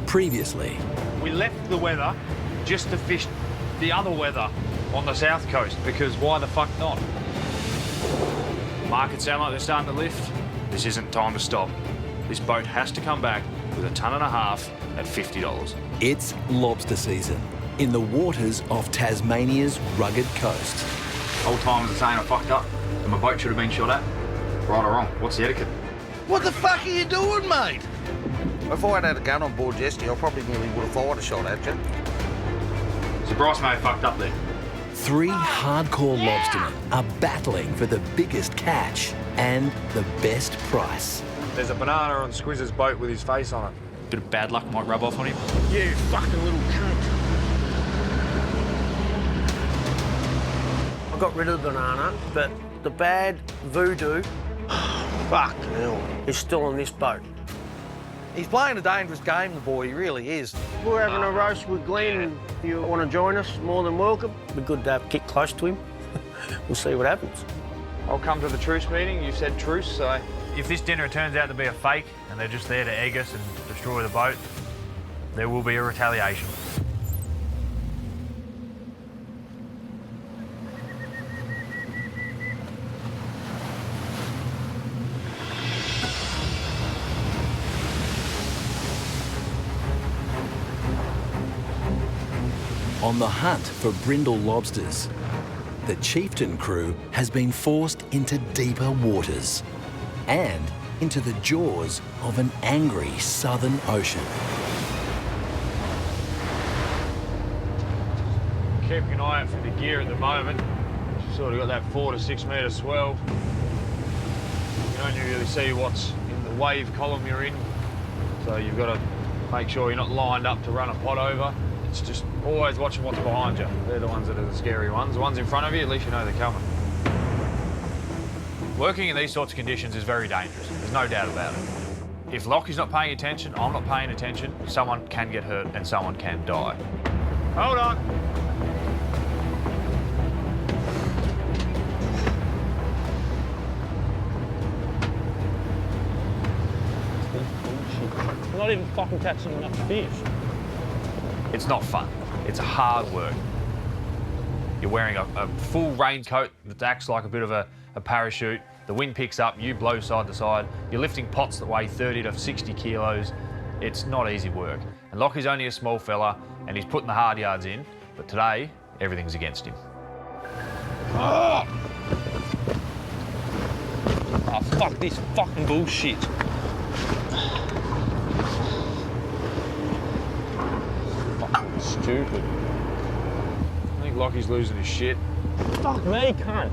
Previously, we left the weather just to fish the other weather on the south coast, because why the fuck not? Markets sound like they're starting to lift. This isn't time to stop. This boat has to come back with a ton and a half at $50. it's lobster season in the waters off Tasmania's rugged coast. Old timers are saying I fucked up and my boat should have been shot at. Right or wrong, what's the etiquette? What the fuck are you doing, mate? If I'd had a gun on board yesterday, I probably nearly would have fired a shot at you. So Bryce may have fucked up there. Three hardcore lobstermen are battling for the biggest catch and the best price. There's a banana on Squizz's boat with his face on it. Bit of bad luck might rub off on him. You fucking little cunt. I got rid of the banana, but the bad voodoo Fucking hell. is still on this boat. He's playing a dangerous game, the boy, he really is. We're having a roast with Glenn, and if you want to join us, more than welcome. Be good to get close to him. We'll see what happens. I'll come to the Truce meeting. You said Truce, so... If this dinner turns out to be a fake and they're just there to egg us and destroy the boat, there will be a retaliation. On the hunt for Brindle Lobsters, the Chieftain crew has been forced into deeper waters and into the jaws of an angry southern ocean. Keeping an eye out for the gear at the moment. Sort of got that 4 to 6 metre swell. You don't really see what's in the wave column you're in, so you've got to make sure you're not lined up to run a pot over. It's just always watching what's behind you. They're the ones that are the scary ones. The ones in front of you, at least you know they're coming. Working in these sorts of conditions is very dangerous. There's no doubt about it. If Lockie's not paying attention, I'm not paying attention, someone can get hurt and someone can die. Hold on. We're not even fucking catching enough fish. It's not fun. It's hard work. You're wearing a full raincoat that acts like a bit of a parachute. The wind picks up, you blow side to side. You're lifting pots that weigh 30 to 60 kilos. It's not easy work. And Lockie's only a small fella and he's putting the hard yards in, but today, everything's against him. Oh, fuck this fucking bullshit. Fucking stupid. I think Lockie's losing his shit. Fuck me, cunt.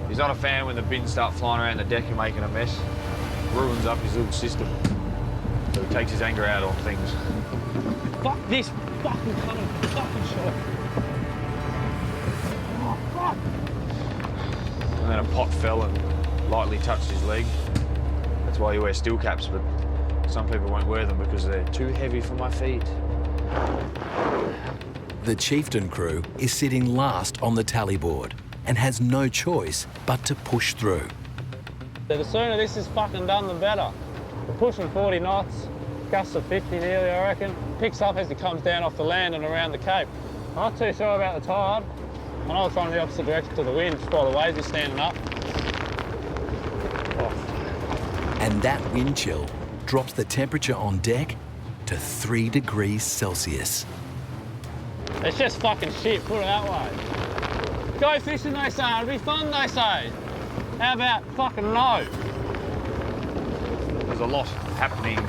He's not a fan when the bins start flying around the deck and making a mess. Ruins up his little system. So he takes his anger out on things. Fuck this fucking cunt. Fucking shit. Oh, fuck. And then a pot fell and lightly touched his leg. That's why you wear steel caps, but some people won't wear them because they're too heavy for my feet. The Chieftain crew is sitting last on the tally board and has no choice but to push through. The sooner this is fucking done, the better. We're pushing 40 knots, gusts of 50 nearly, I reckon. Picks up as it comes down off the land and around the cape. I'm not too sure about the tide. I know it's running the opposite direction to the wind, just by the waves is standing up. And that wind chill drops the temperature on deck to 3 degrees Celsius. It's just fucking shit, put it that way. Go fishing, they say, it'll be fun, they say. How about fucking no? There's a lot happening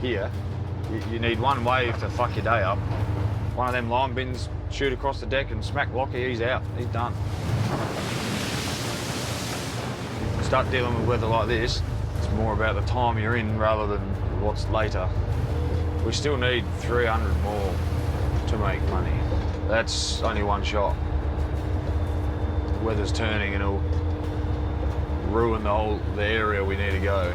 here. You need one wave to fuck your day up. One of them lime bins shoot across the deck and smack Lockie, he's out, he's done. You start dealing with weather like this, it's more about the time you're in rather than what's later. We still need 300 more to make money. That's only one shot. The weather's turning and it'll ruin the area we need to go.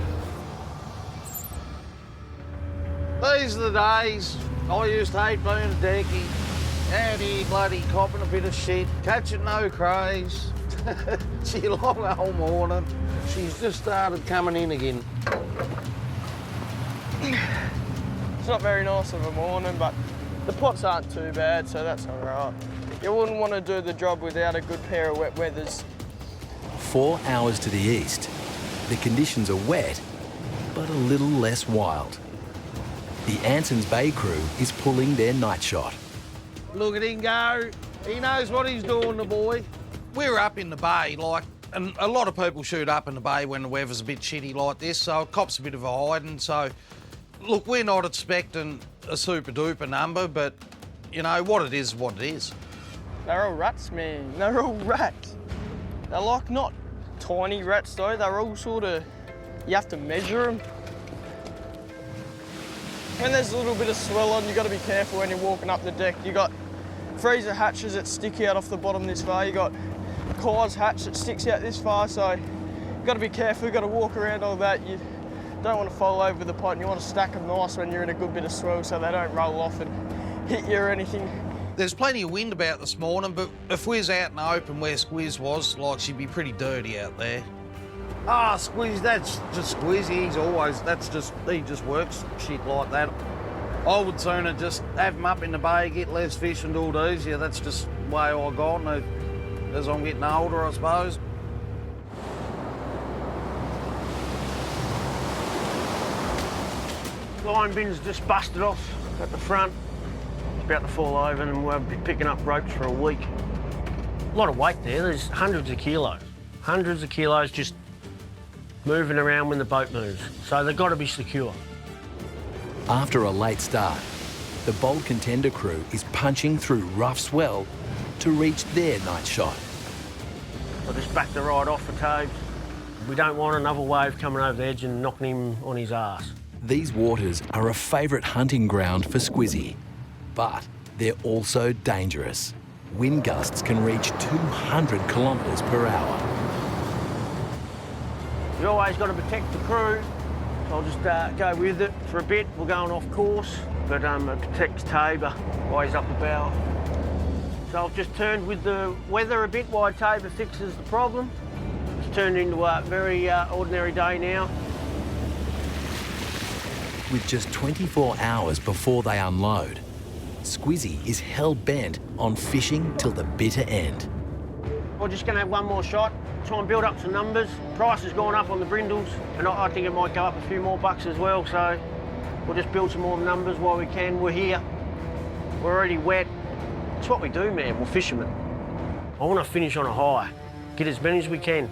These are the days I used to hate being a decky. Out here bloody copping a bit of shit, catching no craze. She long old morning. She's just started coming in again. not very nice of a morning, but the pots aren't too bad, so that's all right. You wouldn't want to do the job without a good pair of wet weathers. 4 hours to the east, the conditions are wet, but a little less wild. The Anson's Bay crew is pulling their night shot. Look at him go. He knows what he's doing, the boy. We're up in the bay, and a lot of people shoot up in the bay when the weather's a bit shitty like this, so it cops a bit of a hiding. So, look, we're not expecting a super duper number, but, you know, what it is what it is. They're all rats, man. They're all rats. They're like not tiny rats, though. They're all sort of, you have to measure them. When there's a little bit of swell on, you've got to be careful when you're walking up the deck. You've got freezer hatches that stick out off the bottom this far. You've got Kai's hatch that sticks out this far, so you've got to be careful. You've got to walk around all that. You don't want to fall over the pot, and you want to stack them nice when you're in a good bit of swell so they don't roll off and hit you or anything. There's plenty of wind about this morning, but if we was out in the open where Squiz was, like, she'd be pretty dirty out there. Ah, Squiz, that's just Squizzy. He just works shit like that. I would sooner just have him up in the bay, get less fish and do it easier. That's just the way I got on as I'm getting older, I suppose. Line bin's just busted off at the front. It's about to fall over and we'll be picking up ropes for a week. A lot of weight there, there's hundreds of kilos. Hundreds of kilos just moving around when the boat moves. So they've got to be secure. After a late start, the bold contender crew is punching through rough swell to reach their night shot. I'll just back the ride off for Toad. We don't want another wave coming over the edge and knocking him on his arse. These waters are a favourite hunting ground for Squizzy, but they're also dangerous. Wind gusts can reach 200 kilometres per hour. You always got to protect the crew, so I'll just go with it for a bit. We're going off course, but it protects Tabor while he's up the bow. So I've just turned with the weather a bit while Tabor fixes the problem. It's turned into a very ordinary day now. With just 24 hours before they unload, Squizzy is hell-bent on fishing till the bitter end. We're just going to have one more shot, try and build up some numbers. Price has gone up on the brindles, and I think it might go up a few more bucks as well, so we'll just build some more numbers while we can. We're here, we're already wet. It's what we do, man, we're fishermen. I want to finish on a high, get as many as we can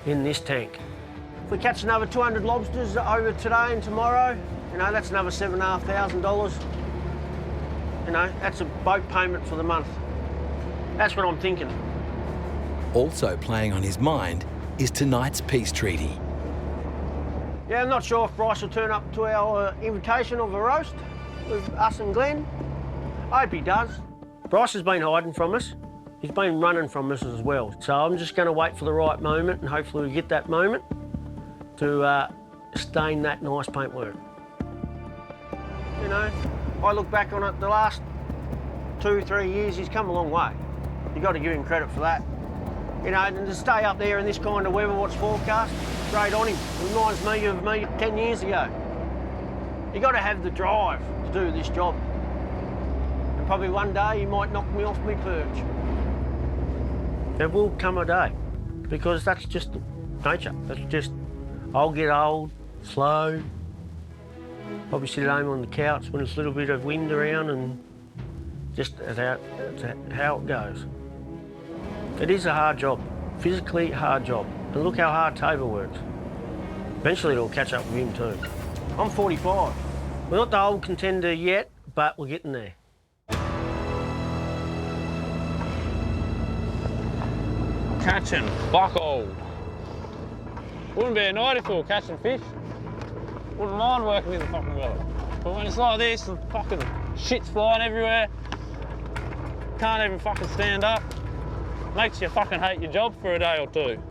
in this tank. If we catch another 200 lobsters over today and tomorrow, you know, that's another $7,500. You know, that's a boat payment for the month. That's what I'm thinking. Also playing on his mind is tonight's peace treaty. Yeah, I'm not sure if Bryce will turn up to our invitation of a roast with us and Glenn. I hope he does. Bryce has been hiding from us. He's been running from us as well. So I'm just going to wait for the right moment, and hopefully we get that moment to stain that nice paintwork. You know, I look back on it, the last 2-3 years, he's come a long way. You've got to give him credit for that. You know, and to stay up there in this kind of weather, what's forecast, great on him. It reminds me of me 10 years ago. You've got to have the drive to do this job. And probably one day he might knock me off my perch. There will come a day, because that's just nature. That's just, I'll get old, slow, probably sit at home on the couch when there's a little bit of wind around, and just that's how it goes. It is a hard job, physically hard job. And look how hard Tabor works. Eventually it'll catch up with him too. I'm 45. We're not the old contender yet, but we're getting there. Catching fuck old. Wouldn't be a night if we were catching fish. Wouldn't mind working in the fucking weather. But when it's like this and fucking shit's flying everywhere, can't even fucking stand up, makes you fucking hate your job for a day or two.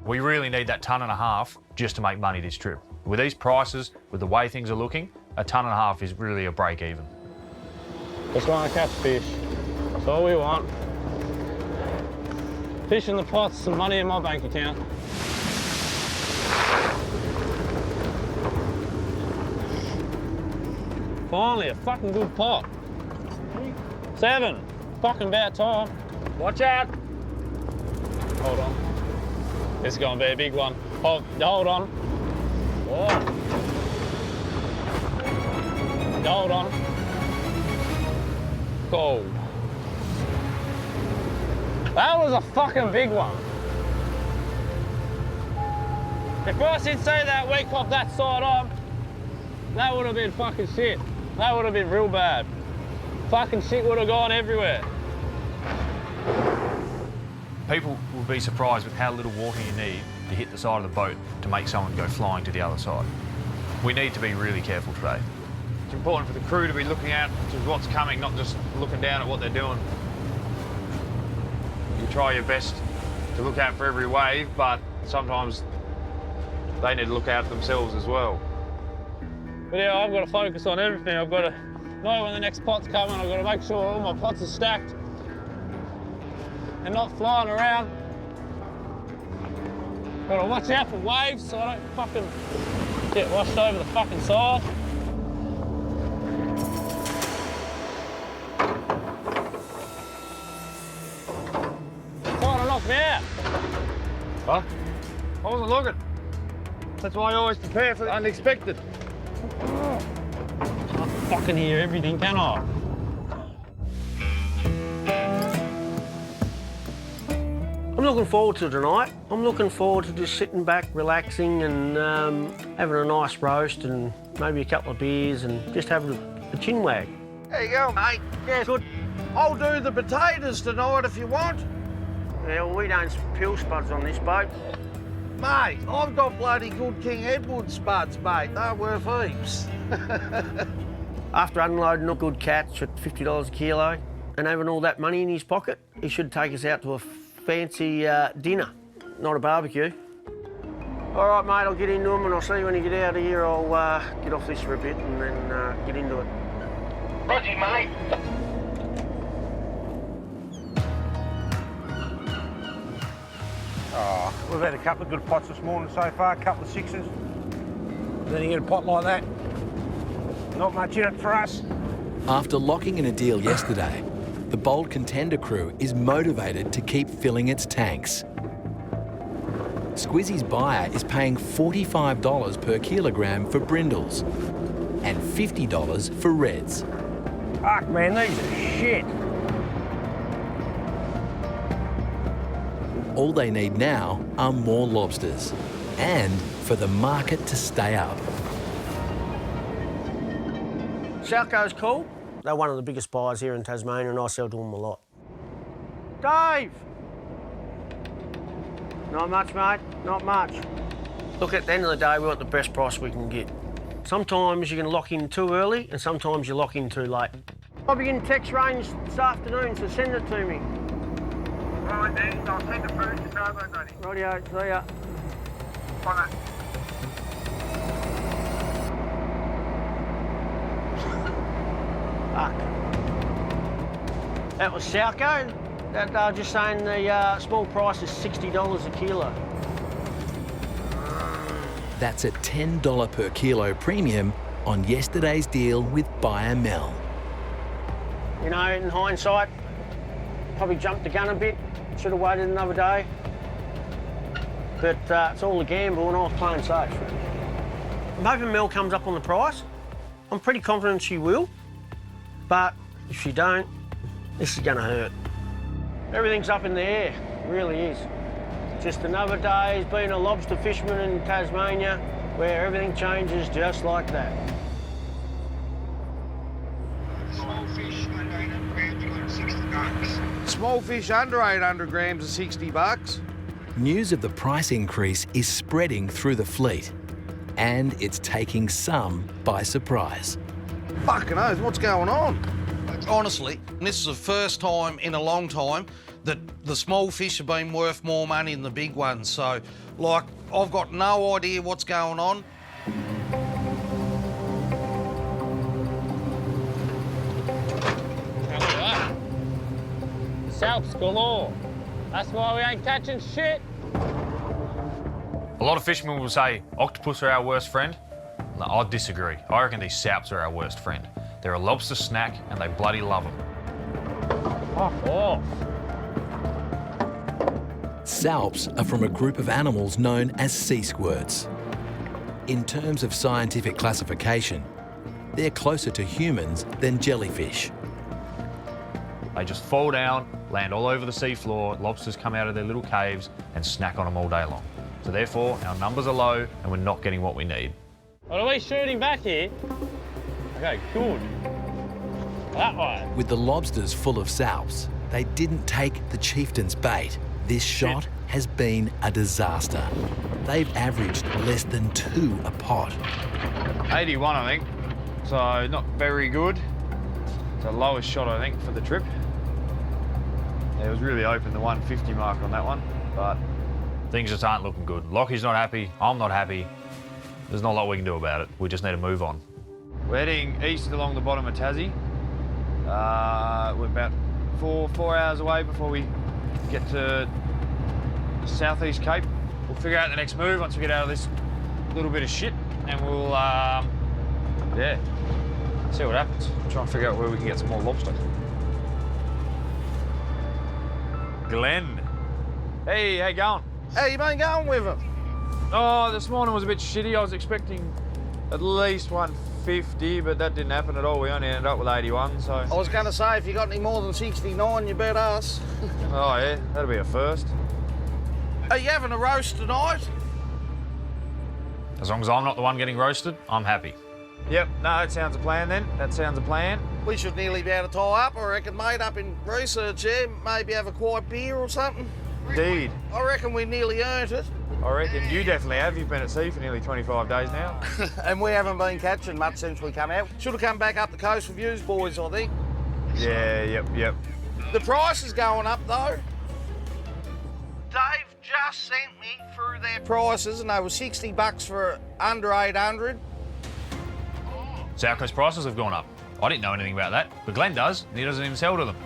We really need that tonne and a half just to make money this trip. With these prices, with the way things are looking, a tonne and a half is really a break even. Just want to catch fish. That's all we want. Fish in the pots, some money in my bank account. Finally, a fucking good pot. 7. Fucking about time. Watch out. Hold on. This is going to be a big one. Hold on. Oh. Hold on. Go. That was a fucking big one. If I didn't say that we copped that side on, that would have been fucking shit. That would have been real bad. Fucking shit would have gone everywhere. People will be surprised with how little water you need to hit the side of the boat to make someone go flying to the other side. We need to be really careful today. It's important for the crew to be looking out to what's coming, not just looking down at what they're doing. You try your best to look out for every wave, but sometimes they need to look out themselves as well. But yeah, I've got to focus on everything. I've got to know when the next pot's coming. I've got to make sure all my pots are stacked and not flying around. Got to watch out for waves so I don't fucking get washed over the fucking side. Trying to knock me out. Huh? I wasn't looking. That's why I always prepare for the unexpected. I can't fucking hear everything, can I? I'm looking forward to tonight. I'm looking forward to just sitting back, relaxing and having a nice roast and maybe a couple of beers and just having a chin wag. There you go, mate. Yeah, good. I'll do the potatoes tonight if you want. Yeah, well, we don't peel spuds on this boat. Mate, I've got bloody good King Edward spuds, mate. They're worth heaps. After unloading a good catch at $50 a kilo and having all that money in his pocket, he should take us out to a fancy dinner, not a barbecue. All right, mate, I'll get into him and I'll see you when you get out of here. I'll get off this for a bit and then get into it. Roger, mate. Oh, we've had a couple of good pots this morning so far, a couple of sixes. Then you get a pot like that, not much in it for us. After locking in a deal yesterday, the bold contender crew is motivated to keep filling its tanks. Squizzy's buyer is paying $45 per kilogram for brindles and $50 for reds. Fuck, man, these are shit. All they need now are more lobsters and for the market to stay up. South Coast cool. They're one of the biggest buyers here in Tasmania and I sell to them a lot. Dave! Not much, mate, not much. Look, at the end of the day, we want the best price we can get. Sometimes you can lock in too early and sometimes you lock in too late. I'll be in text range this afternoon, so send it to me. Right, then, I'll send the food to Novo, buddy. Rightio, see ya. Bye, mate. Fuck. That was Salco. They were just saying the small price is $60 a kilo. That's a $10 per kilo premium on yesterday's deal with buyer Mel. You know, in hindsight, probably jumped the gun a bit. Should have waited another day. But it's all a gamble and I was playing safe. I'm hoping Mel comes up on the price. I'm pretty confident she will. But if she don't, this is going to hurt. Everything's up in the air, it really is. Just another day as being a lobster fisherman in Tasmania where everything changes just like that. Small fish under 800 grams, $60. Small fish under 800 grams are 60 bucks. News of the price increase is spreading through the fleet, and it's taking some by surprise. Fucking oath, what's going on? Honestly, and this is the first time in a long time that the small fish have been worth more money than the big ones. So, like, I've got no idea what's going on. Look at that. Salps galore. That's why we ain't catching shit. A lot of fishermen will say octopus are our worst friend. No, I disagree. I reckon these salps are our worst friend. They're a lobster snack and they bloody love them. Fuck off. Salps are from a group of animals known as sea squirts. In terms of scientific classification, they're closer to humans than jellyfish. They just fall down, land all over the seafloor, lobsters come out of their little caves and snack on them all day long. So therefore, our numbers are low and we're not getting what we need. What are we shooting back here? Okay, good. That way. With the lobsters full of salps, they didn't take the Chieftain's bait. This shot has been a disaster. They've averaged less than 2 a pot. 81, I think. So not very good. It's the lowest shot, I think, for the trip. Yeah, it was really open, the 150 mark on that one, but things just aren't looking good. Lockie's not happy, I'm not happy. There's not a lot we can do about it. We just need to move on. We're heading east along the bottom of Tassie. We're about four hours away before we get to Southeast Cape. We'll figure out the next move once we get out of this little bit of shit, and we'll, yeah, see what happens. Try and figure out where we can get some more lobster. Glenn. Hey, how you going? How you been going with him? Oh, this morning was a bit shitty. I was expecting at least 150, but that didn't happen at all. We only ended up with 81, so... I was going to say, if you got any more than 69, you bet us. Oh, yeah, that'll be a first. Are you having a roast tonight? As long as I'm not the one getting roasted, I'm happy. Yep, no, that sounds a plan then. That sounds a plan. We should nearly be able to tie up, I reckon, mate, up in research here. Maybe have a quiet beer or something. Indeed. I reckon we nearly earned it. I reckon you definitely have. You've been at sea for nearly 25 days now. And we haven't been catching much since we come out. Should have come back up the coast with yous boys, I think. Yeah, yep. The price is going up, though. Dave just sent me through their prices, and they were $60 for under 800. South Coast prices have gone up. I didn't know anything about that, but Glenn does, and he doesn't even sell to them.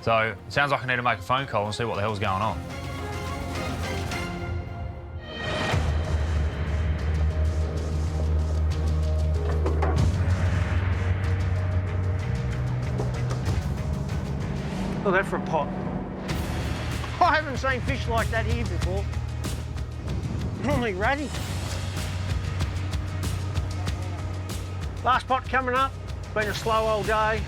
So it sounds like I need to make a phone call and see what the hell's going on. Look at that for a pot. I haven't seen fish like that here before. Normally ratty. Last pot coming up. Been a slow old day.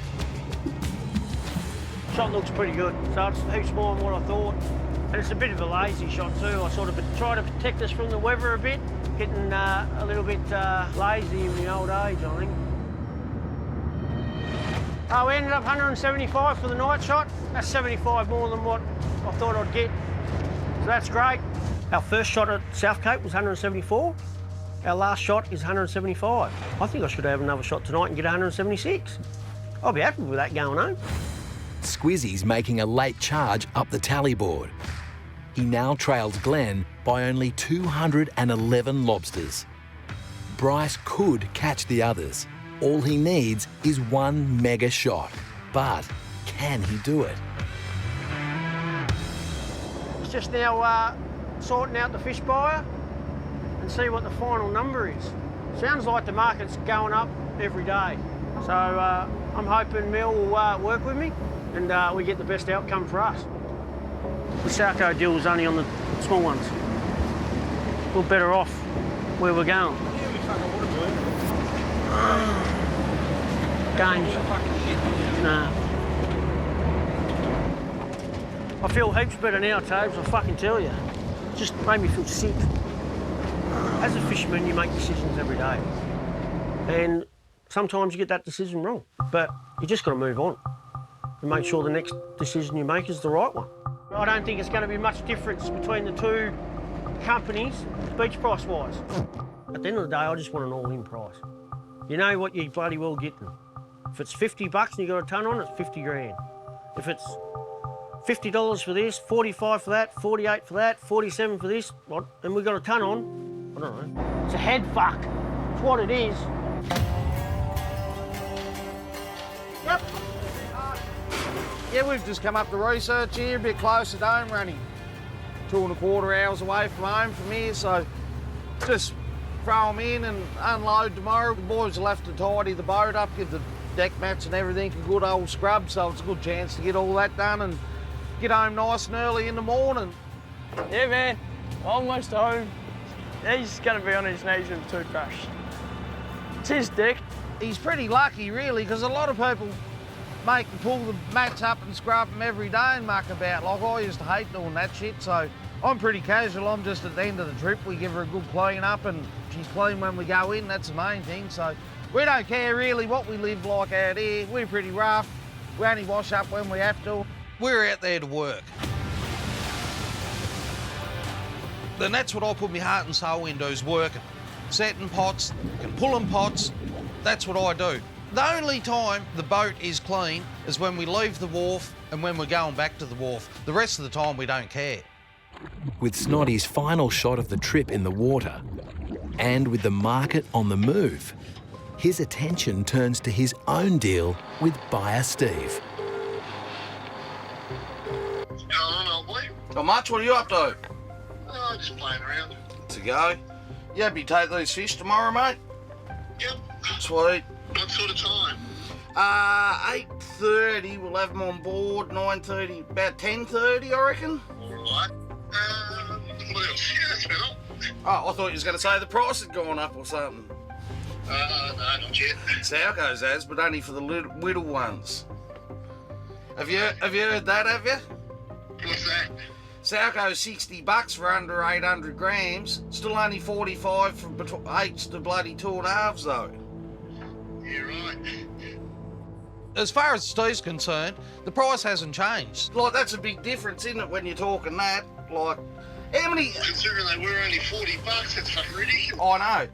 Shot looks pretty good, so it's heaps more than what I thought. And it's a bit of a lazy shot too. I sort of try to protect us from the weather a bit. Getting a little bit lazy in the old age, I think. We ended up 175 for the night shot. That's 75 more than what I thought I'd get. So that's great. Our first shot at South Cape was 174. Our last shot is 175. I think I should have another shot tonight and get 176. I'll be happy with that going home. Squizzy's making a late charge up the tally board. He now trails Glenn by only 211 lobsters. Bryce could catch the others. All he needs is one mega shot. But can he do it? It's just now sorting out the fish buyer and see what the final number is. Sounds like the market's going up every day. So I'm hoping Mel will work with me and we get the best outcome for us. The Southco deal was only on the small ones. We're better off where we're going. Games. Nah. I feel heaps better now, Tobes, I fucking tell you. It just made me feel sick. As a fisherman, you make decisions every day. And sometimes you get that decision wrong. But you just got to move on and make sure the next decision you make is the right one. I don't think it's going to be much difference between the two companies, beach price-wise. At the end of the day, I just want an all-in price. You know what you're bloody well getting. If it's $50 and you got a ton on, it's 50 grand. If it's $50 for this, 45 for that, 48 for that, 47 for this, and we got a ton on, I don't know. It's a head fuck. It's what it is. Yep. Yeah, we've just come up to research here, a bit closer to home, running 2¼ hours away from home from here, so just throw them in and unload tomorrow. The boys will have to tidy the boat up, give the deck mats and everything a good old scrub, so it's a good chance to get all that done and get home nice and early in the morning. Yeah, man, almost home. He's going to be on his knees with a toothbrush. It's his deck. He's pretty lucky, really, because a lot of people pull the mats up and scrub them every day and muck about. Like, I used to hate doing that shit, so I'm pretty casual. I'm just at the end of the trip, we give her a good clean up and she's clean when we go in. That's the main thing. So we don't care really what we live like out here. We're pretty rough. We only wash up when we have to. We're out there to work. And that's what I put my heart and soul into, is working. Setting pots and pulling pots, that's what I do. The only time the boat is clean is when we leave the wharf and when we're going back to the wharf. The rest of the time we don't care. With Snoddy's final shot of the trip in the water, and with the market on the move, his attention turns to his own deal with buyer Steve. What's going on, old boy? Not much, what are you up to? Oh, just playing around. To go. You happy to take these fish tomorrow, mate? Yep. Sweet. What sort of time? 8:30, we'll have them on board, 9:30, about 10:30, I reckon. All right. What else? Yeah, that's better. Oh, I thought you was going to say the price had gone up or something. No, not yet. Salgo's has, but only for the little ones. Have you heard that, have you? What's that? Salgo's $60 for under 800 grams. Still only 45 from 8s to bloody 2.5s though. Yeah, right. As far as Steve's concerned, the price hasn't changed. Like, that's a big difference, isn't it, when you're talking that? Like, how many... Considering they were only $40, that's fucking ridiculous. I know.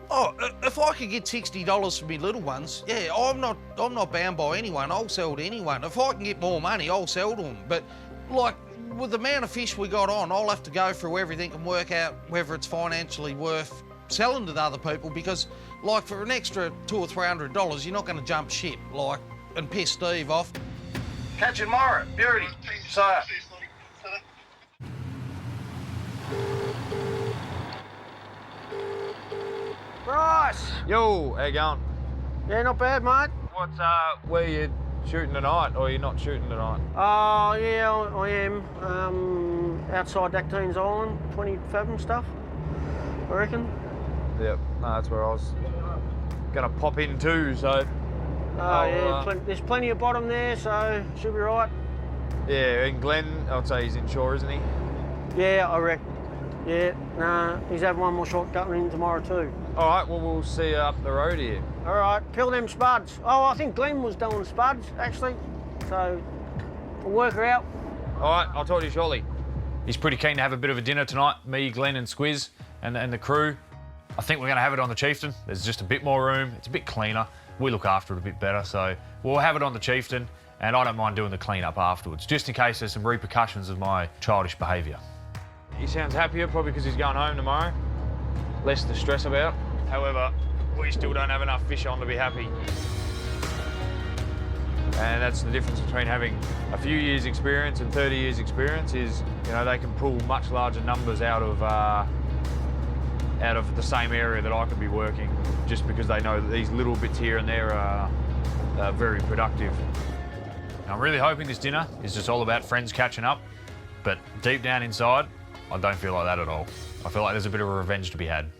Oh, if I could get $60 for me little ones, yeah, I'm not bound by anyone. I'll sell to anyone. If I can get more money, I'll sell to them. But, like, with the amount of fish we got on, I'll have to go through everything and work out whether it's financially worth selling to the other people, because, like, for an extra $200 or $300, you're not going to jump ship, like, and piss Steve off. Catch you tomorrow. Beauty. So. Bryce! Yo, how you going? Yeah, not bad, mate. What's where you shooting tonight, or you're not shooting tonight? Oh, yeah, I am. Outside Dactines Island, 20 fathom stuff, I reckon. Yep, no, that's where I was gonna pop in too, so. Oh, yeah, there's plenty of bottom there, so should be right. Yeah, and Glenn, I'd say he's inshore, isn't he? Yeah, I reckon. Yeah, nah, he's having one more shot going in tomorrow too. All right, well, we'll see you up the road here. All right, kill them spuds. Oh, I think Glenn was doing spuds, actually, so we'll work her out. All right, I'll talk to you shortly. He's pretty keen to have a bit of a dinner tonight, me, Glenn and Squiz and the crew. I think we're going to have it on the Chieftain. There's just a bit more room. It's a bit cleaner. We look after it a bit better, so we'll have it on the Chieftain, and I don't mind doing the clean-up afterwards, just in case there's some repercussions of my childish behaviour. He sounds happier, probably because he's going home tomorrow. Less to stress about. However, we still don't have enough fish on to be happy. And that's the difference between having a few years' experience and 30 years' experience is, you know, they can pull much larger numbers out of the same area that I could be working, just because they know that these little bits here and there are very productive. I'm really hoping this dinner is just all about friends catching up, but deep down inside, I don't feel like that at all. I feel like there's a bit of a revenge to be had.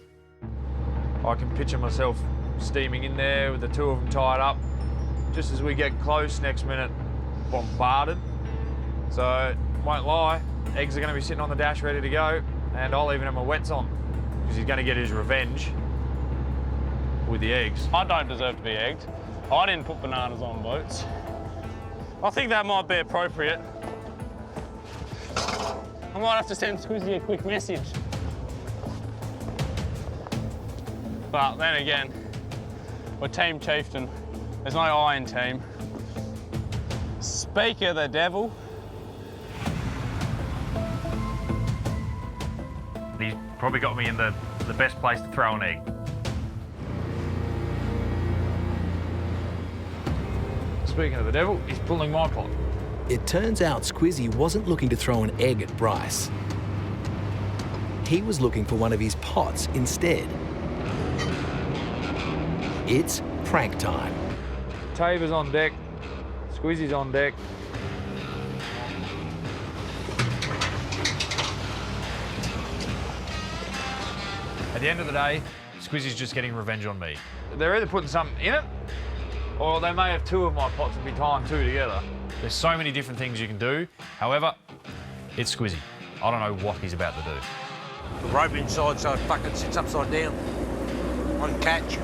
I can picture myself steaming in there with the two of them tied up. Just as we get close, next minute, bombarded. So, won't lie, eggs are going to be sitting on the dash ready to go, and I'll even have my wets on, because he's going to get his revenge with the eggs. I don't deserve to be egged. I didn't put bananas on boats. I think that might be appropriate. I might have to send Squizzy a quick message. But then again, we're Team Chieftain. There's no I in team. Speak of the devil. He's probably got me in the best place to throw an egg. Speaking of the devil, he's pulling my pot. It turns out Squizzy wasn't looking to throw an egg at Bryce. He was looking for one of his pots instead. It's prank time. Tabor's on deck, Squizzy's on deck. At the end of the day, Squizzy's just getting revenge on me. They're either putting something in it, or they may have two of my pots and be tying two together. There's so many different things you can do. However, it's Squizzy. I don't know what he's about to do. The rope inside so it fucking sits upside down. On catch.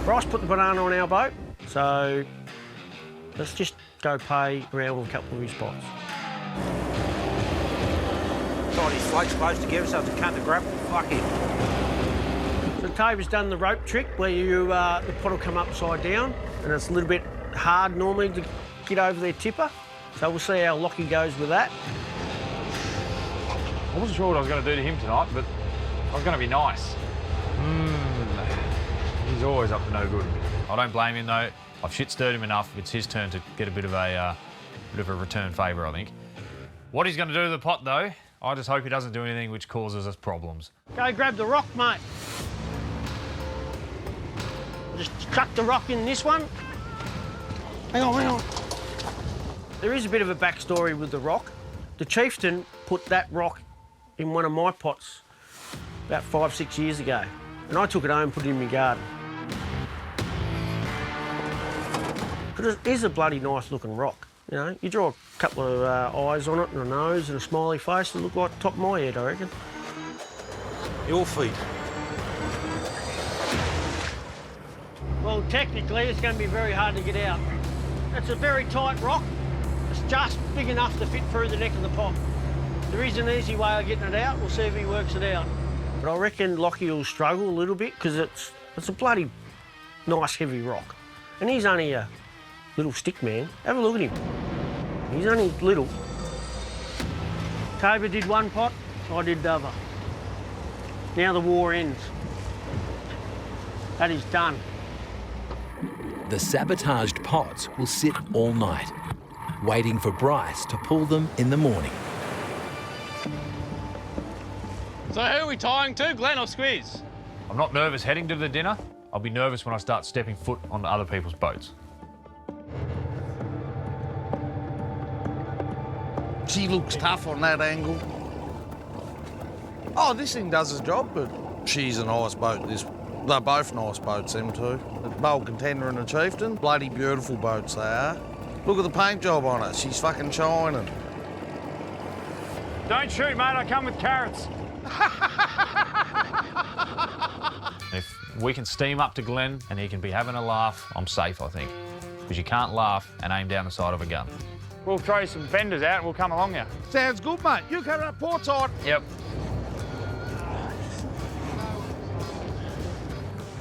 Bryce put the banana on our boat, so let's just go pay around with a couple of his spots. Tied his floats close together so it's a cunt to grab. Fuck it. So Tabor's done the rope trick where the pot will come upside down, and it's a little bit hard normally to get over their tipper. So we'll see how Lockie goes with that. I wasn't sure what I was going to do to him tonight, but I was going to be nice. He's always up to no good. I don't blame him though. I've shit-stirred him enough. It's his turn to get a bit of a return favour, I think. What he's going to do to the pot though, I just hope he doesn't do anything which causes us problems. Go grab the rock, mate. Just chuck the rock in this one. Hang on. There is a bit of a backstory with the rock. The Chieftain put that rock in one of my pots about 5, 6 years ago. And I took it home and put it in my garden. Because it is a bloody nice looking rock. You know, you draw a couple of eyes on it and a nose and a smiley face, it'll look like the top of my head, I reckon. Your feet. Well, technically, it's going to be very hard to get out. It's a very tight rock. It's just big enough to fit through the neck of the pot. There is an easy way of getting it out. We'll see if he works it out. But I reckon Lockie will struggle a little bit because it's a bloody nice heavy rock. And he's only a little stick man. Have a look at him. He's only little. Tabor did one pot, I did the other. Now the war ends. That is done. The sabotaged pots will sit all night, waiting for Bryce to pull them in the morning. So who are we tying to, Glenn or Squiz? I'm not nervous heading to the dinner. I'll be nervous when I start stepping foot onto other people's boats. She looks tough on that angle. Oh, this thing does its job, but she's a nice boat. They're both nice boats, them two. The bold contender and the Chieftain, bloody beautiful boats they are. Look at the paint job on it. She's fucking shining. Don't shoot, mate. I come with carrots. If we can steam up to Glenn and he can be having a laugh, I'm safe, I think. Because you can't laugh and aim down the side of a gun. We'll throw some fenders out and we'll come along here. Sounds good, mate. You coming up port side? Yep.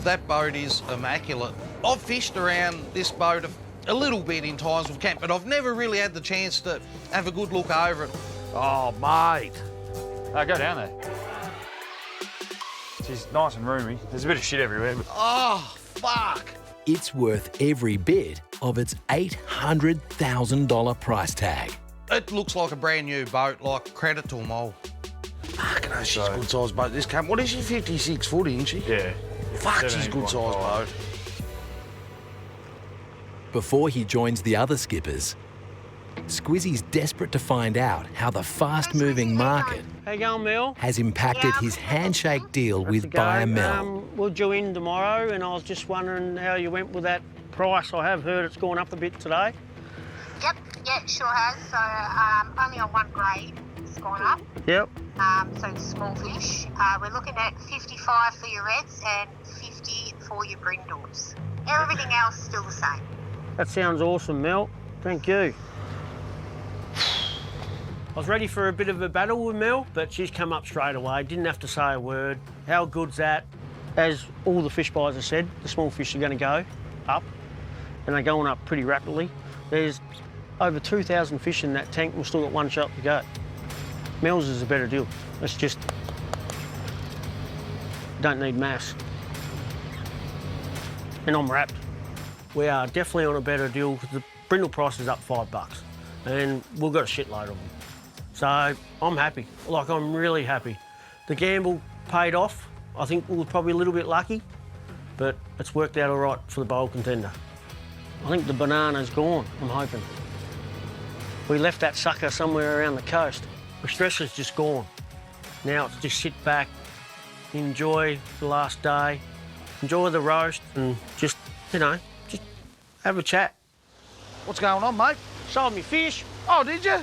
That boat is immaculate. I've fished around this boat a little bit in times with camp, but I've never really had the chance to have a good look over it. Oh, mate. Go down there. She's nice and roomy. There's a bit of shit everywhere. But... Oh, fuck. It's worth every bit of its $800,000 price tag. It looks like a brand new boat, like credit to them all. Fucking hell, she's a good sized boat. This camp, what is she, 56 foot, isn't she? Yeah. Fuck, she's a good sized boat. Before he joins the other skippers, Squizzy's desperate to find out how the fast-moving market How you going, Mel? has impacted his handshake deal with buyer Mel. We'll due in tomorrow, and I was just wondering how you went with that price. I have heard it's gone up a bit today. Yep, yeah, it sure has. So only on one grade it's gone up. Yep. So it's small fish. We're looking at 55 for your reds and 50 for your brindles. Everything else still the same. That sounds awesome, Mel. Thank you. I was ready for a bit of a battle with Mel, but she's come up straight away. Didn't have to say a word. How good's that? As all the fish buyers have said, the small fish are going to go up, and they're going up pretty rapidly. There's over 2,000 fish in that tank, and we've still got one shot to go. Mel's is a better deal. It's just, don't need mass. And I'm wrapped. We are definitely on a better deal because the brindle price is up $5, and we've got a shitload of them. So I'm happy. Like, I'm really happy. The gamble paid off. I think we were probably a little bit lucky, but it's worked out all right for the bowl contender. I think the banana's gone, I'm hoping. We left that sucker somewhere around the coast. The stress is just gone. Now it's just sit back, enjoy the last day, enjoy the roast and just, you know, just have a chat. What's going on, mate? Sold me fish. Oh, did you?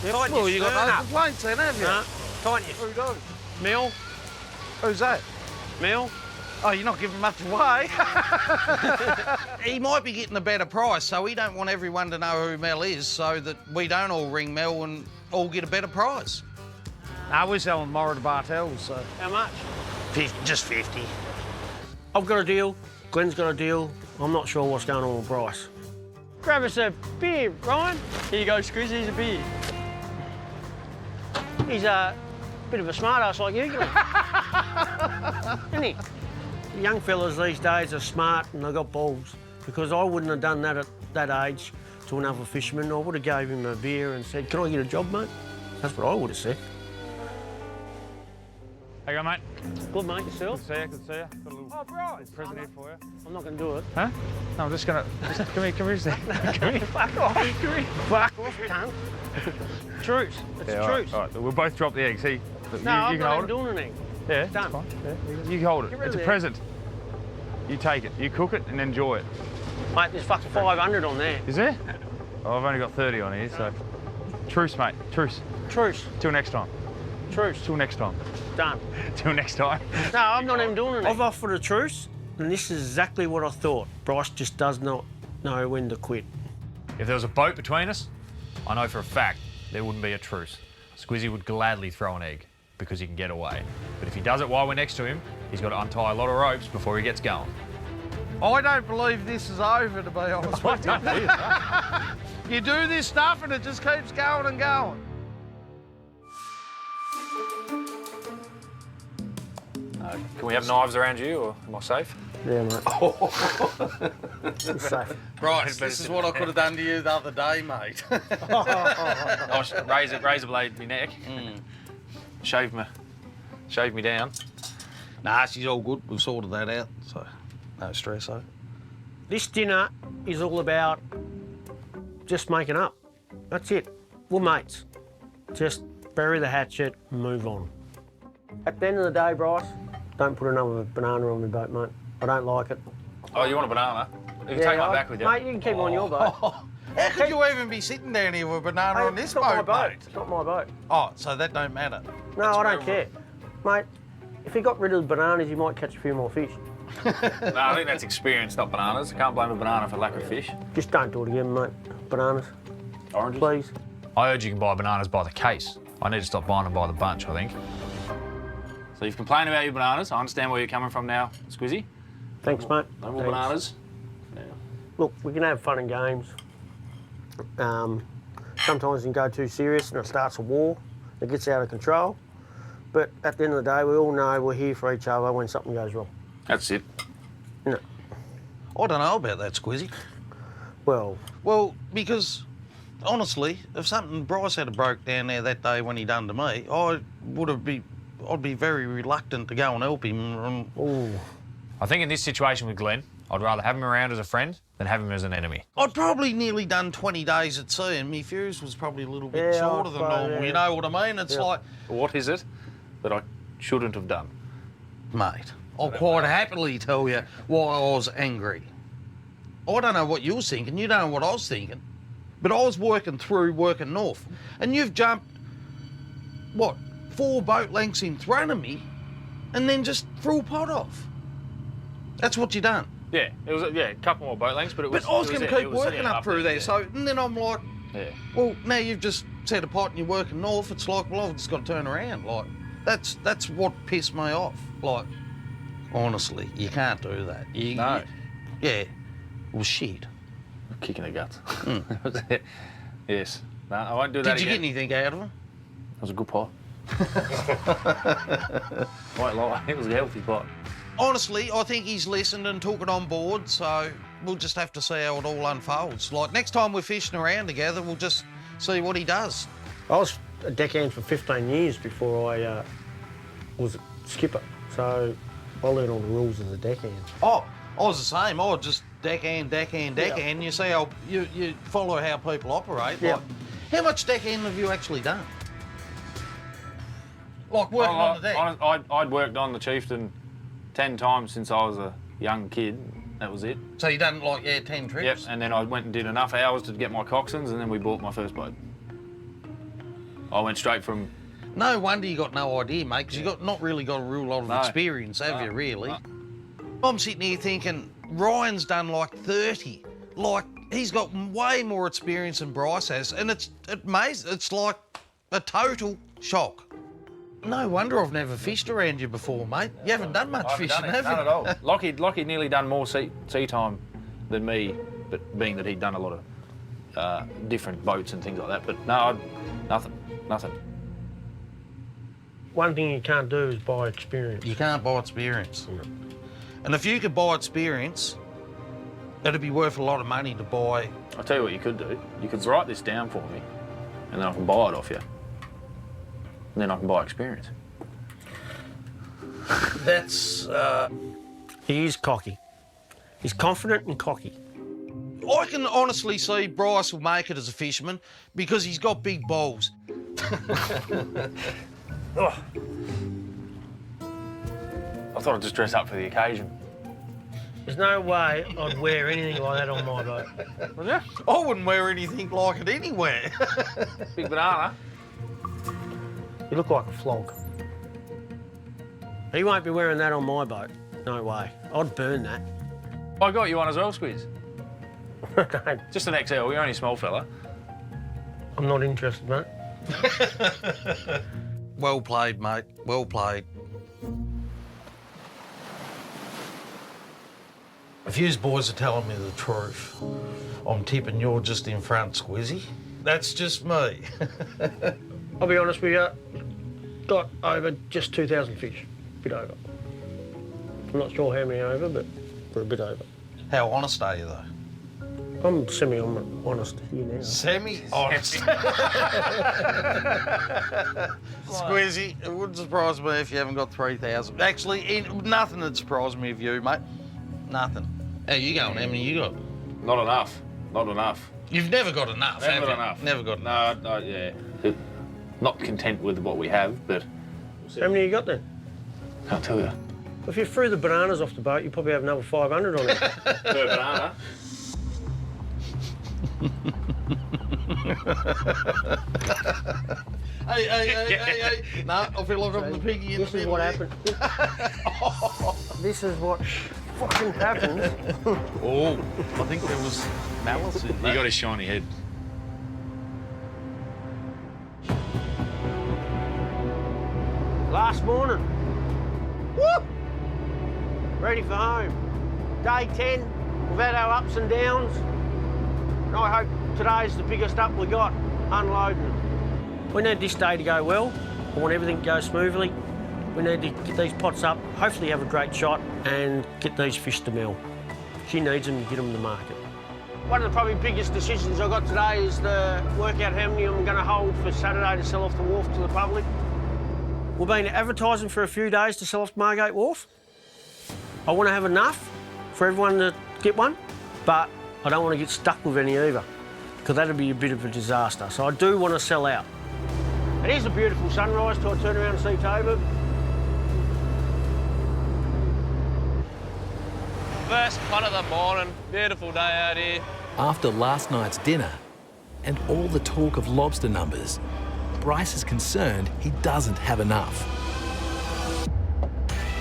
Well, you got no complaints then, have you? No, tighten you. Who does? Mel. Who's that? Mel. Oh, you're not giving much away. He might be getting a better price, so we don't want everyone to know who Mel is so that we don't all ring Mel and all get a better price. No, we're selling Morra to Bartels, so... How much? Just 50. I've got a deal. Glenn's got a deal. I'm not sure what's going on with Bryce. Grab us a beer, Ryan. Here you go, Squizzy, here's a beer. He's a bit of a smart ass like you, isn't he? Young fellas these days are smart and they've got balls, because I wouldn't have done that at that age to another fisherman. I would have gave him a beer and said, can I get a job, mate? That's what I would have said. How you going, mate? Good, mate, yourself? Good to see you. Got a little present here for you. I'm not going to do it. Huh? No, I'm just going to... Come here a second. Come here. Fuck off. Come here. Fuck off, cunt. Truce. It's a truce. All right, we'll both drop the egg. See? No, I'm not even doing anything. Yeah, it's done. Fine. Yeah, you hold it. It's a present. You take it. You cook it and enjoy it. Mate, there's fucking 500 on there. Is there? Oh, I've only got 30 on here, so... Truce, mate. Truce. Truce. Till next time. Truce. Till next time. Done. Till next time. No, I'm not even doing anything. I've offered a truce, and this is exactly what I thought. Bryce just does not know when to quit. If there was a boat between us, I know for a fact there wouldn't be a truce. Squizzy would gladly throw an egg because he can get away. But if he does it while we're next to him, he's got to untie a lot of ropes before he gets going. I don't believe this is over, to be honest with you. You do this stuff and it just keeps going and going. Can we have knives around you, or am I safe? Yeah, mate. It's safe. Right, this is what I could have done to you the other day, mate. I'll razor blade my neck. Shave me down. Nah, she's all good. We've sorted that out, so no stress, though. This dinner is all about just making up. That's it. We're mates. Just bury the hatchet and move on. At the end of the day, Bryce, don't put another banana on my boat, mate. I don't like it. Oh, you want a banana? You can take mine back with you. Mate, you can keep it on your boat. How could you even be sitting down here with a banana on this boat, mate? It's not my boat. Oh, so that don't matter? No, I don't care. Mate, if he got rid of the bananas, he might catch a few more fish. No, I think that's experience, not bananas. I can't blame a banana for lack of fish. Just don't do it again, mate. Bananas. Oranges? Please. I heard you can buy bananas by the case. I need to stop buying them by the bunch, I think. So you've complained about your bananas. I understand where you're coming from now, Squizzy. Thanks, mate. No more bananas. Yeah. Look, we can have fun and games. Sometimes it can go too serious and it starts a war. It gets out of control. But at the end of the day, we all know we're here for each other when something goes wrong. That's it. No. I don't know about that, Squizzy. Well, because honestly, if something Bryce had broke down there that day when he done to me, I'd be very reluctant to go and help him. ooh. I think in this situation with Glenn, I'd rather have him around as a friend than have him as an enemy. I'd probably nearly done 20 days at sea, and my fuse was probably a little bit shorter than normal. yeah. You know what I mean? It's like, What is it that I shouldn't have done? mate, I'll quite happily tell you why I was angry. I don't know what you was thinking. You don't know what I was thinking. But I was working north, and you've jumped, what, 4 boat lengths in front of me, and then just threw a pot off. That's what you done. Yeah, it was a couple more boat lengths, but it was. But I was going to keep working sitting up through there. yeah. So, and then I'm like, Yeah. well, now you've just set a pot and you're working north. It's like, well, I've just got to turn around. Like, that's what pissed me off. Like, honestly, you can't do that. No. Yeah. Well, shit. Kicking the guts. Yes. No, I won't do that Did you again. get anything out of him? It was a good pot. Quite lie. It was a healthy pot. Honestly, I think he's listened and took it on board, so we'll just have to see how it all unfolds. Like, next time we're fishing around together, we'll just see what he does. I was a deckhand for 15 years before I was a skipper. So I learned all the rules as a deckhand. Oh, I was the same. I was just deckhand. You see how you follow how people operate. Yeah. Like, how much deckhand have you actually done? Like working on the deck? I'd worked on the Chieftain 10 times since I was a young kid. That was it. So you done like 10 trips? Yep, and then I went and did enough hours to get my coxswains, and then we bought my first boat. I went straight from... No wonder you got no idea, mate, because you got not really got a real lot of No. experience, have you, really? No. I'm sitting here thinking, Ryan's done like 30. Like, he's got way more experience than Bryce has, and it's amazing. It's like a total shock. No wonder I've never fished around you before, mate. You haven't done much fishing, have you? None at all. Lockie'd nearly done more sea time than me, but being that he'd done a lot of different boats and things like that. But no, nothing. One thing you can't do is buy experience. You can't buy experience. And if you could buy experience, it'd be worth a lot of money to buy. I'll tell you what you could do. You could write this down for me, and then I can buy it off you. And then I can buy experience. That's, He is cocky. He's confident and cocky. I can honestly see Bryce will make it as a fisherman because he's got big balls. Oh. I thought I'd just dress up for the occasion. There's no way I'd wear anything like that on my boat. Would you? I wouldn't wear anything like it anywhere. Big banana. You look like a flog. He won't be wearing that on my boat. No way. I'd burn that. I got you one as well, Squeeze. No, Just an XL, you're only a small fella. I'm not interested, mate. Well played, mate. Well played. If you boys are telling me the truth, I'm tipping you're just in front, Squizzy. That's just me. I'll be honest with you, got over just 2,000 fish. Bit over. I'm not sure how many over, but we're a bit over. How honest are you, though? I'm semi-honest here now. Semi-honest. Squizzy, it wouldn't surprise me if you haven't got 3,000. Actually, nothing would surprise me if you, mate. Nothing. How you going? How many you got? Not enough. Not enough. You've never got enough, Never have got you? enough. Never got enough. No, yeah. Not content with what we have, but... How many you got then? Can't tell you. If you threw the bananas off the boat, you probably have another 500 on it. Per banana. Hey. No, I feel like I'm the piggy in the This is middle what here. happened. This is what fucking happens. Oh, I think there was malice in He that. got his shiny head. Last morning. Woo! Ready for home. Day 10, we've had our ups and downs. And I hope today's the biggest up we got, unloading. We need this day to go well. I want everything to go smoothly. We need to get these pots up, hopefully have a great shot and get these fish to Mel. She needs them to get them to market. One of the probably biggest decisions I got today is to work out how many I'm going to hold for Saturday to sell off the wharf to the public. We've been advertising for a few days to sell off Margate Wharf. I want to have enough for everyone to get one, but I don't want to get stuck with any either, because that'd be a bit of a disaster. So I do want to sell out. It is a beautiful sunrise till I turn around and see Toba. First punt of the morning, beautiful day out here. After last night's dinner and all the talk of lobster numbers, Bryce is concerned he doesn't have enough.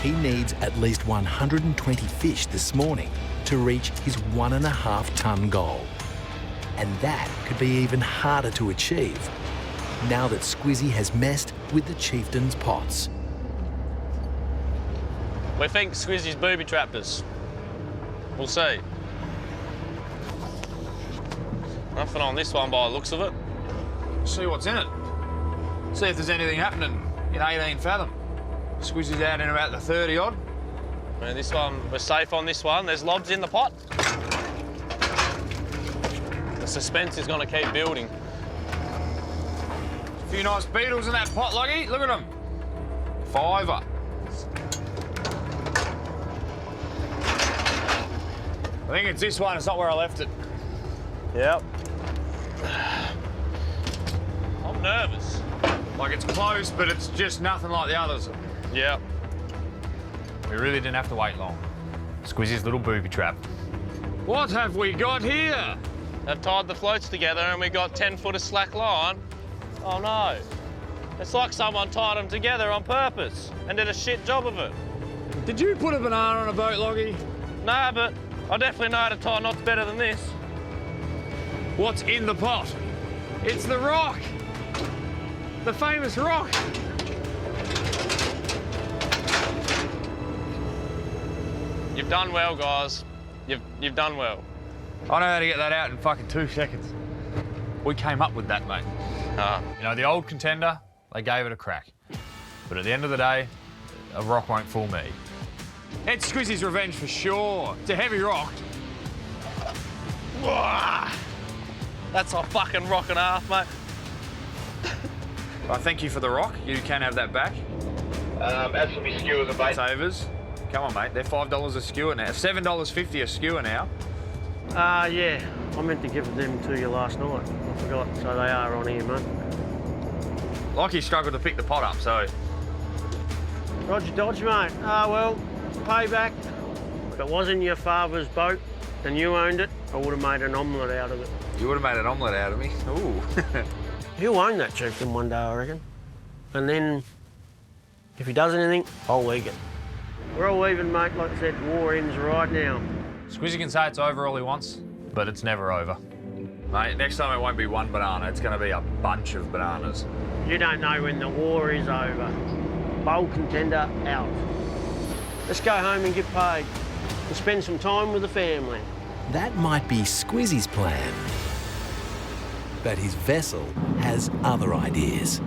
He needs at least 120 fish this morning to reach his 1.5 ton goal. And that could be even harder to achieve now that Squizzy has messed with the Chieftain's pots. We think Squizzy's booby trapped us. We'll see. Nothing on this one by the looks of it. See what's in it. See if there's anything happening in 18 fathom. Squizzy's out in about the 30 odd. I mean, this one, we're safe on this one. There's lobs in the pot. The suspense is going to keep building. A few nice beetles in that pot, Luggy. Look at them. Fiver. I think it's this one, it's not where I left it. Yep. I'm nervous. Like, it's close, but it's just nothing like the others. Yeah. We really didn't have to wait long. Squizzy's little booby trap. What have we got here? They've tied the floats together and we got 10 foot of slack line. Oh no. It's like someone tied them together on purpose and did a shit job of it. Did you put a banana on a boat, Loggy? No, but I definitely know how to tie knots better than this. What's in the pot? It's the rock! The famous rock! You've done well, guys. You've done well. I know how to get that out in fucking 2 seconds. We came up with that, mate. You know, the old contender, they gave it a crack. But at the end of the day, a rock won't fool me. It's Squizzy's revenge for sure. It's a heavy rock. That's a fucking rock and a half, mate. I thank you for the rock. You can have that back. As for me skewers and bait. Savers. Come on, mate. They're $5 a skewer now. $7.50 a skewer now. Yeah. I meant to give them to you last night. I forgot, so they are on here, mate. Lockie struggled to pick the pot up, so... Roger dodge, mate. Well, payback. If it wasn't your father's boat and you owned it, I would have made an omelette out of it. You would have made an omelette out of me? Ooh. He'll own that chieftain one day, I reckon. And then, if he does anything, I'll league it. We're all even, mate. Like I said, war ends right now. Squizzy can say it's over all he wants, but it's never over. Mate, next time it won't be one banana, it's going to be a bunch of bananas. You don't know when the war is over. Bold contender out. Let's go home and get paid and spend some time with the family. That might be Squizzy's plan. But his vessel has other ideas.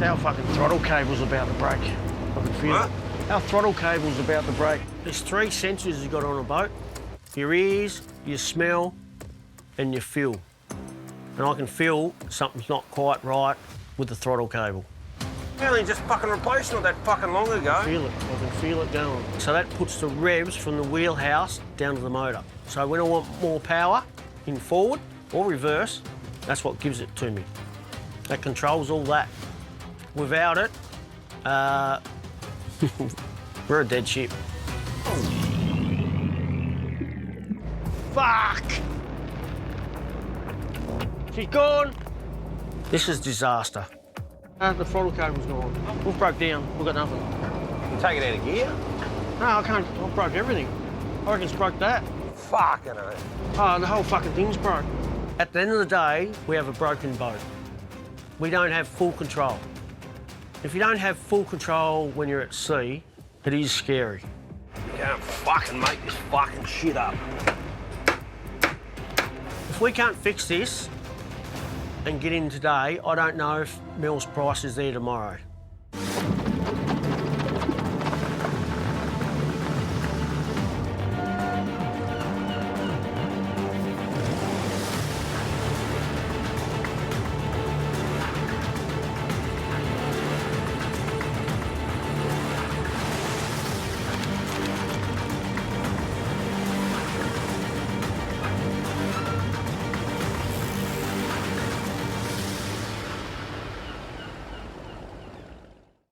Our fucking throttle cable's about to break. I can feel it. Our throttle cable's about to break. There's 3 sensors you got on a boat. Your ears, your smell, and your feel. And I can feel something's not quite right with the throttle cable. You only just fucking replaced it that fucking long ago. I can feel it going. So that puts the revs from the wheelhouse down to the motor. So when I want more power in forward or reverse, that's what gives it to me. That controls all that. Without it, we're a dead ship. Fuck! She's gone. This is disaster. The throttle cable's gone. We've broke down. We've got nothing. You take it out of gear? No, I can't. I've broke everything. I reckon it's broke that. Fucking hell. Oh, the whole fucking thing's broke. At the end of the day, we have a broken boat. We don't have full control. If you don't have full control when you're at sea, it is scary. You can't fucking make this fucking shit up. If we can't fix this and get in today, I don't know if Mel's price is there tomorrow.